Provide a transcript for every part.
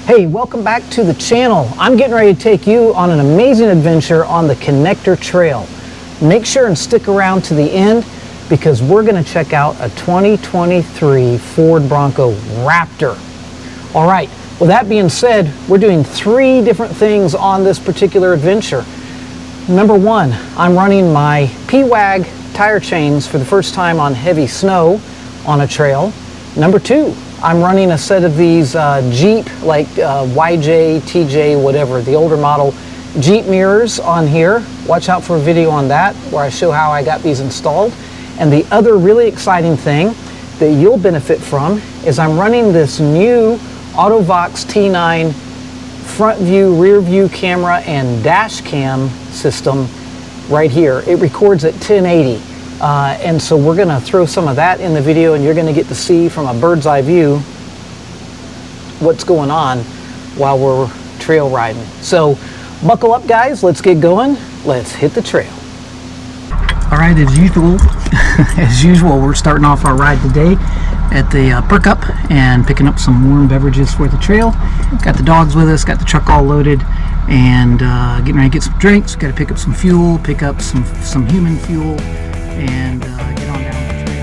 Hey, welcome back to the channel. I'm getting ready to take you on an amazing adventure on the Connector Trail. Make sure and stick around to the end because we're going to check out a 2023 Ford Bronco Raptor. All right, with that being said, we're doing 3 different things on this particular adventure. Number 1, I'm running my P-Wag tire chains for the first time on heavy snow on a trail. Number 2, I'm running a set of these Jeep, like YJ, TJ, whatever, the older model Jeep mirrors on here. Watch out for a video on that where I show how I got these installed. And the other really exciting thing that you'll benefit from is I'm running this new Auto-Vox T9 front view, rear view camera, and dash cam system right here. It records at 1080. And so we're going to throw some of that in the video, and you're going to get to see from a bird's eye view what's going on while we're trail riding. So buckle up, guys. Let's get going. Let's hit the trail. All right, as usual, we're starting off our ride today at the Perk Up and picking up some warm beverages for the trail. Got the dogs with us, got the truck all loaded, and getting ready to get some drinks. Got to pick up some fuel, pick up some human fuel, and get on down the trail.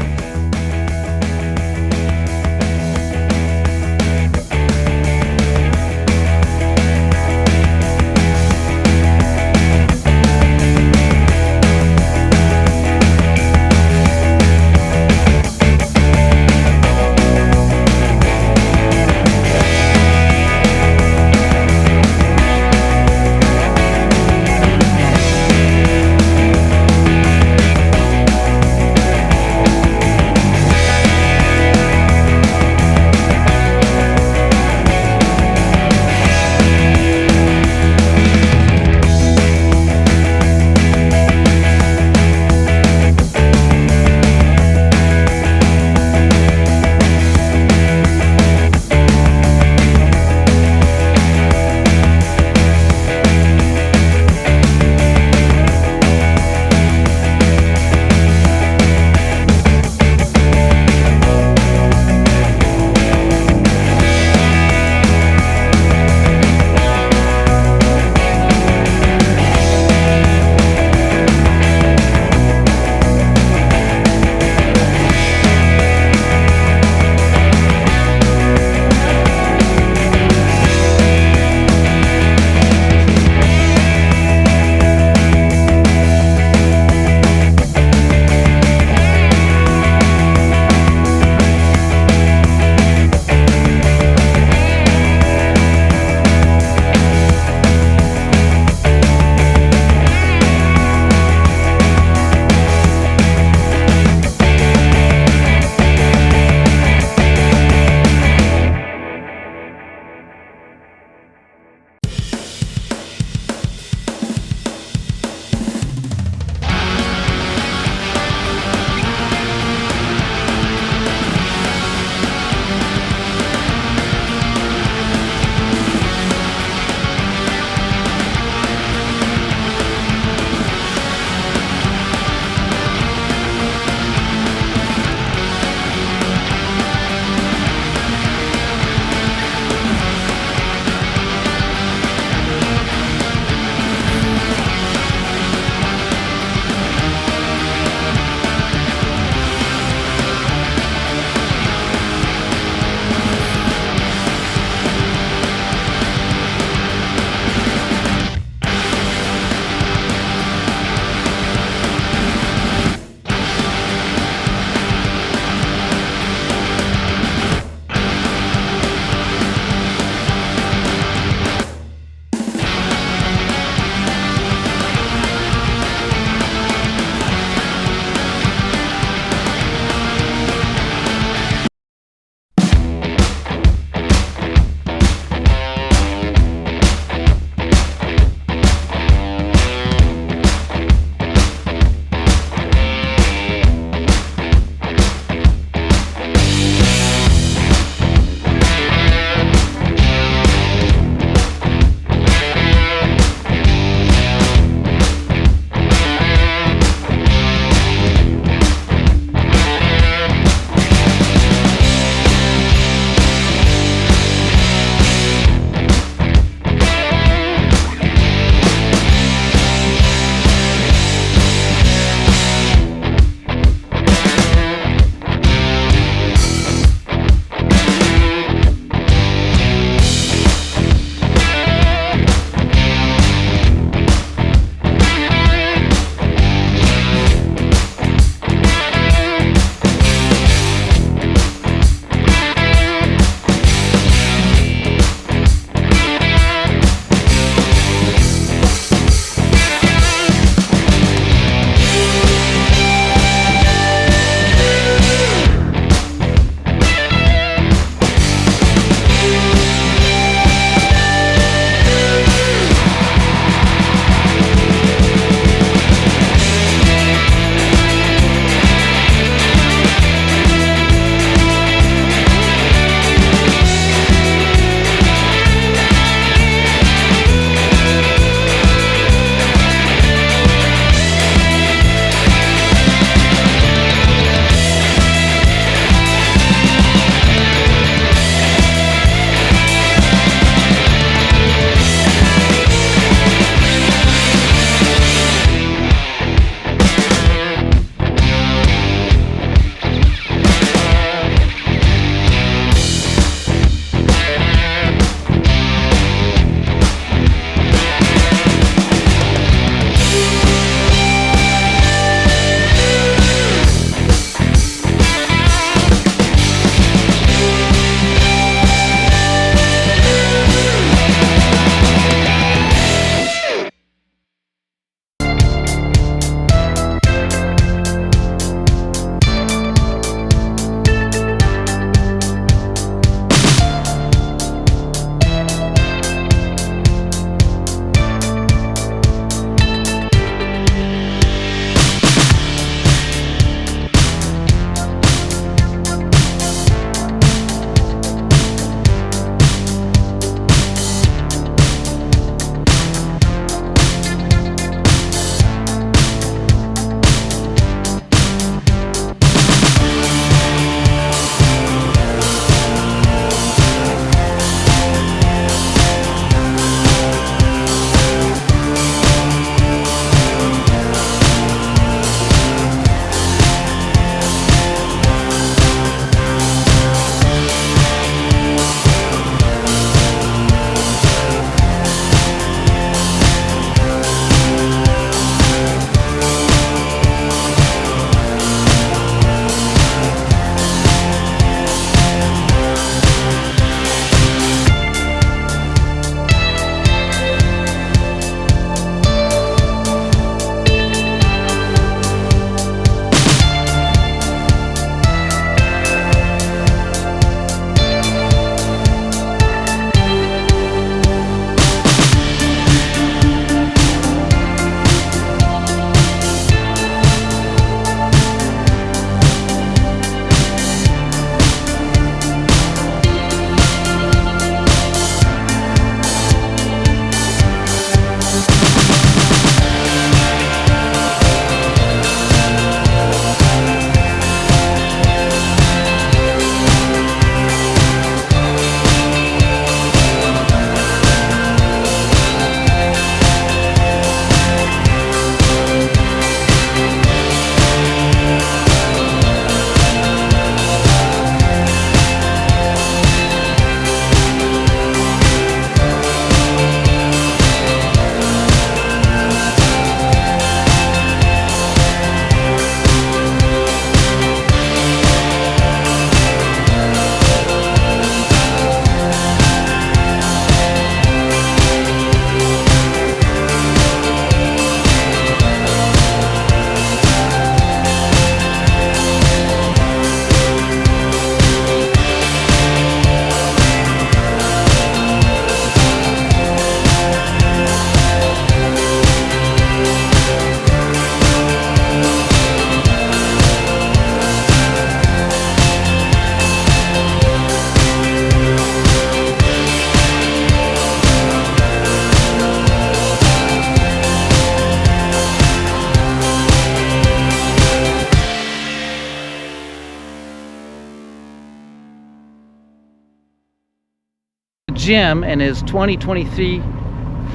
Jim and his 2023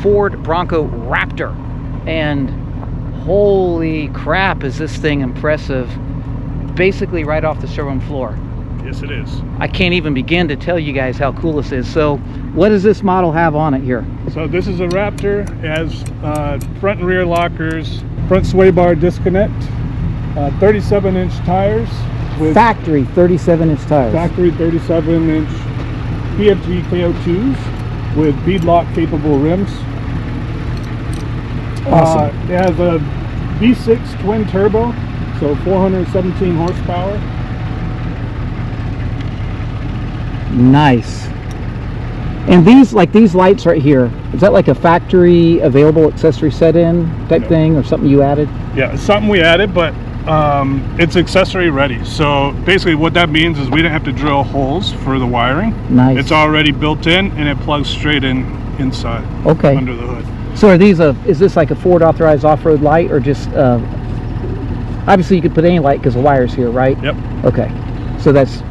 Ford Bronco Raptor. And holy crap, is this thing impressive. Basically right off the showroom floor. Yes, it is. I can't even begin to tell you guys how cool this is. So what does this model have on it here? So this is a Raptor. It has front and rear lockers, front sway bar disconnect, 37-inch tires. With Factory 37-inch tires. Factory 37-inch PFG KO2s with beadlock capable rims. Awesome. It has a V6 twin turbo, so 417 horsepower. Nice. And these lights right here, is that like a factory available accessory set-in type thing, or something you added? Yeah, it's something we added, but it's accessory ready. So basically what that means is we didn't have to drill holes for the wiring. Nice. It's already built in and it plugs straight in inside. Okay. Under the hood. So are these is this like a Ford authorized off-road light, or just obviously you could put any light because the wire's here, right? Yep. Okay. So that's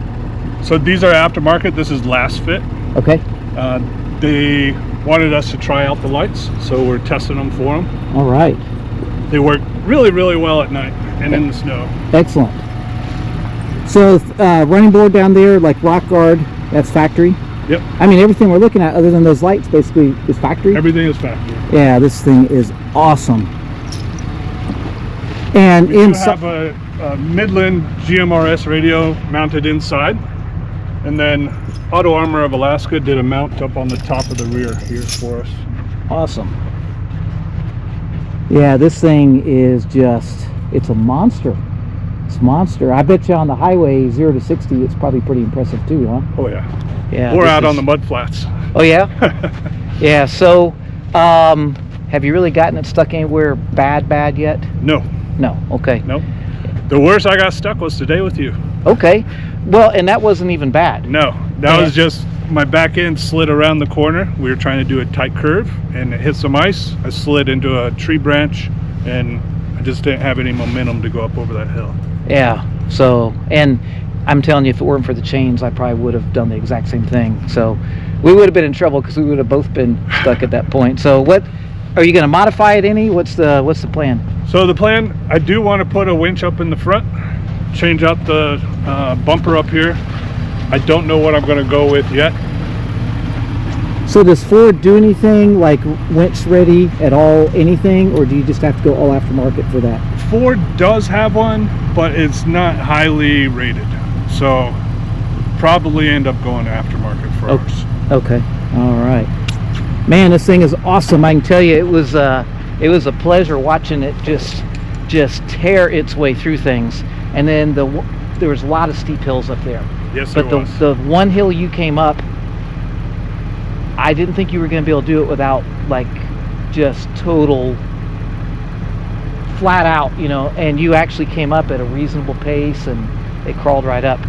So these are aftermarket. This is last fit. okay. They wanted us to try out the lights, so we're testing them for them. All right. They work really, really well at night and in the snow. Excellent. So running board down there, like rock guard, that's factory. Yep. I mean, everything we're looking at other than those lights basically is factory. Everything is factory. Yeah, this thing is awesome. And We do inside, have a Midland GMRS radio mounted inside, and then Auto Armor of Alaska did a mount up on the top of the rear here for us. awesome. Yeah, this thing is just, it's a monster. It's a monster. I bet you on the highway 0 to 60, it's probably pretty impressive too, huh? Oh yeah. Yeah. Or out on the mud flats. Oh yeah? Yeah, so have you really gotten it stuck anywhere bad yet? No. No, okay. No. The worst I got stuck was today with you. Okay. Well, and that wasn't even bad. No, that was just my back end slid around the corner. We were trying to do a tight curve and it hit some ice. I slid into a tree branch and I just didn't have any momentum to go up over that hill. Yeah, so, and I'm telling you, if it weren't for the chains, I probably would have done the exact same thing. So we would have been in trouble because we would have both been stuck at that point. So what, are you going to modify it any? What's the plan? So the plan, I do want to put a winch up in the front, change out the bumper up here. I don't know what I'm going to go with yet. So does Ford do anything like winch ready at all, anything, or do you just have to go all aftermarket for that? Ford does have one, but it's not highly rated. So probably end up going aftermarket for ours. Okay, all right. Man, this thing is awesome. I can tell you, it was a pleasure watching it just tear its way through things. And then there was a lot of steep hills up there. Yes, but the one hill you came up, I didn't think you were going to be able to do it without like just total flat out, you know, and you actually came up at a reasonable pace and it crawled right up.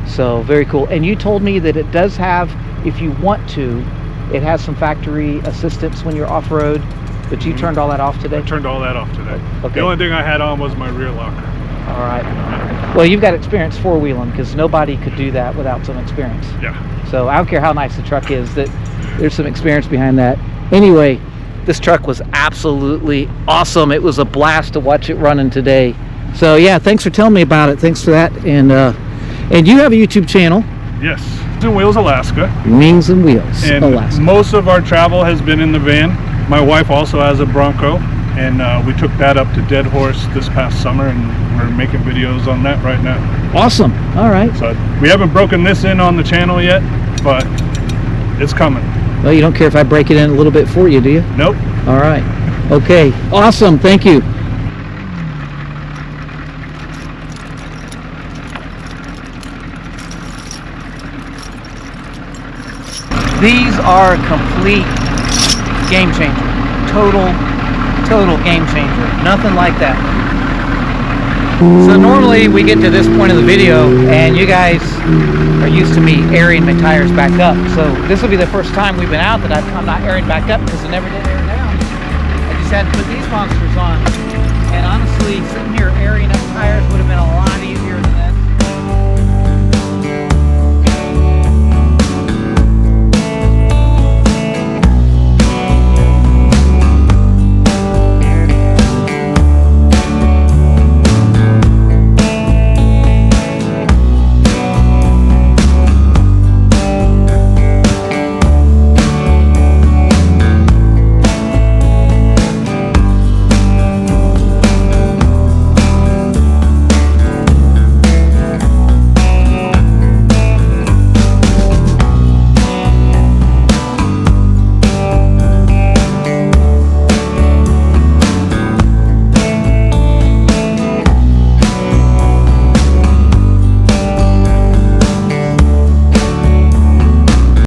So very cool. And you told me that it does have, if you want to, it has some factory assistance when you're off-road, but you turned all that off today? I turned all that off today. Okay. The only thing I had on was my rear locker. All right. Well, you've got experience four-wheeling because nobody could do that without some experience. Yeah. So I don't care how nice the truck is, that there's some experience behind that. Anyway, this truck was absolutely awesome. It was a blast to watch it running today. So yeah, thanks for telling me about it. Thanks for that. And you have a YouTube channel. Yes. Wings and Wheels Alaska. Wings and Wheels Alaska. Most of our travel has been in the van. My wife also has a Bronco, and we took that up to Dead Horse this past summer, and we're making videos on that right now. Awesome. All right. So we haven't broken this in on the channel yet, but it's coming. Well, you don't care if I break it in a little bit for you, do you? Nope. All right. Okay. Awesome. Thank you. These are a complete game changer. Total game changer. Nothing like that. So normally we get to this point of the video and you guys are used to me airing my tires back up. So this will be the first time we've been out that I'm not airing back up because I never did air down. I just had to put these monsters on. And honestly,